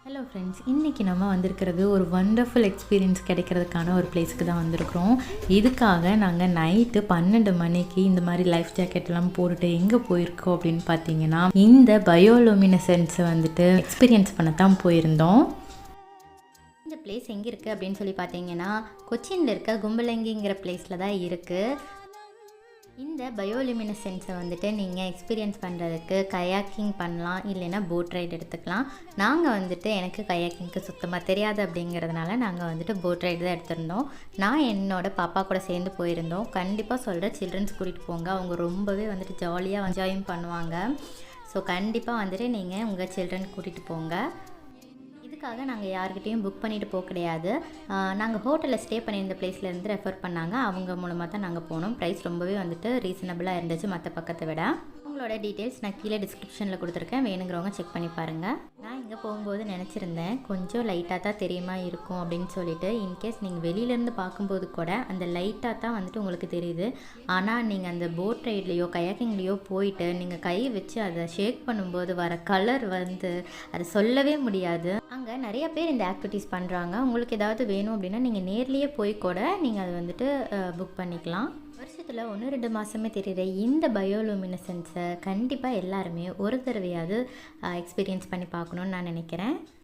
Hello friends, இன்றைக்கி நம்ம வந்திருக்கிறது ஒரு வண்டர்ஃபுல் எக்ஸ்பீரியன்ஸ் கிடைக்கிறதுக்கான ஒரு பிளேஸுக்கு தான் வந்திருக்கிறோம். இதுக்காக நாங்கள் நைட்டு 12 மணிக்கு இந்த மாதிரி லைஃப் ஜாக்கெட்லாம் போட்டுட்டு எங்கே போயிருக்கோம் அப்படின்னு பார்த்தீங்கன்னா, இந்த பயோலுமினசன்ஸை வந்துட்டு எக்ஸ்பீரியன்ஸ் பண்ண தான் போயிருந்தோம். இந்த பிளேஸ் எங்கே இருக்குது அப்படின்னு சொல்லி பார்த்தீங்கன்னா, கொச்சினில் இருக்க கும்பலங்கிங்கிற பிளேஸில் தான் இருக்குது. இந்த பயோலுமினசன்ஸை வந்துட்டு நீங்கள் எக்ஸ்பீரியன்ஸ் பண்ணுறதுக்கு கயாக்கிங் பண்ணலாம், இல்லைன்னா போட் ரைடு எடுத்துக்கலாம். நாங்கள் வந்துட்டு எனக்கு கயாக்கிங்க்கு சுத்தமாக தெரியாது அப்படிங்கிறதுனால நாங்கள் வந்துட்டு போட் ரைடு தான் எடுத்திருந்தோம். நான் என்னோடய பாப்பா கூட சேர்ந்து போயிருந்தோம். கண்டிப்பாக சொல்கிறேன், சில்ட்ரன்ஸ் கூட்டிகிட்டு போங்க, அவங்க ரொம்பவே வந்துட்டு ஜாலியாக என்ஜாயும் பண்ணுவாங்க. ஸோ கண்டிப்பாக வந்துட்டு நீங்கள் உங்கள் சில்ட்ரன் கூட்டிகிட்டு போங்க. இதுக்காக நாங்கள் யார்கிட்டையும் புக் பண்ணிவிட்டு போக கிடையாது. நாங்கள் ஹோட்டலில் ஸ்டே பண்ணியிருந்த பிளேஸ்லேருந்து ரெஃபர் பண்ணாங்க, அவங்க மூலமாக தான் நாங்கள் போனோம். ப்ரைஸ் ரொம்பவே வந்துட்டு ரீசனபிளாக இருந்துச்சு மற்ற பக்கத்தை விட. உங்களோட டீட்டெயில்ஸ் நான் கீழே டிஸ்கிரிப்ஷனில் கொடுத்துருக்கேன், வேணுங்கிறவங்க செக் பண்ணி பாருங்கள். நான் இங்கே போகும்போது நினச்சிருந்தேன் கொஞ்சம் லைட்டாக தான் தெரியுமா இருக்கும் அப்படின்னு சொல்லிட்டு. இன்கேஸ் நீங்கள் வெளியிலேருந்து பார்க்கும்போது கூட அந்த லைட்டாக தான் வந்துட்டு உங்களுக்கு தெரியுது. ஆனால் நீங்கள் அந்த போட் ரைட்லேயோ கயாக்கிங்லேயோ போயிட்டு நீங்கள் கை வச்சு அதை ஷேக் பண்ணும்போது வர கலர் வந்து அதை சொல்லவே முடியாது. அங்கே நிறைய பேர் இந்த ஆக்டிவிட்டீஸ் பண்ணுறாங்க. உங்களுக்கு ஏதாவது வேணும் அப்படின்னா நீங்கள் நேர்லேயே போய் கூட நீங்கள் அதை வந்துட்டு புக் பண்ணிக்கலாம். வருஷத்தில் 1-2 மாதமே தெரியுற இந்த பயோலுமினசன்ஸை கண்டிப்பாக எல்லாருமே ஒரு தடவையாவது எக்ஸ்பீரியன்ஸ் பண்ணி பார்க்கணுன்னு நான் நினைக்கிறேன்.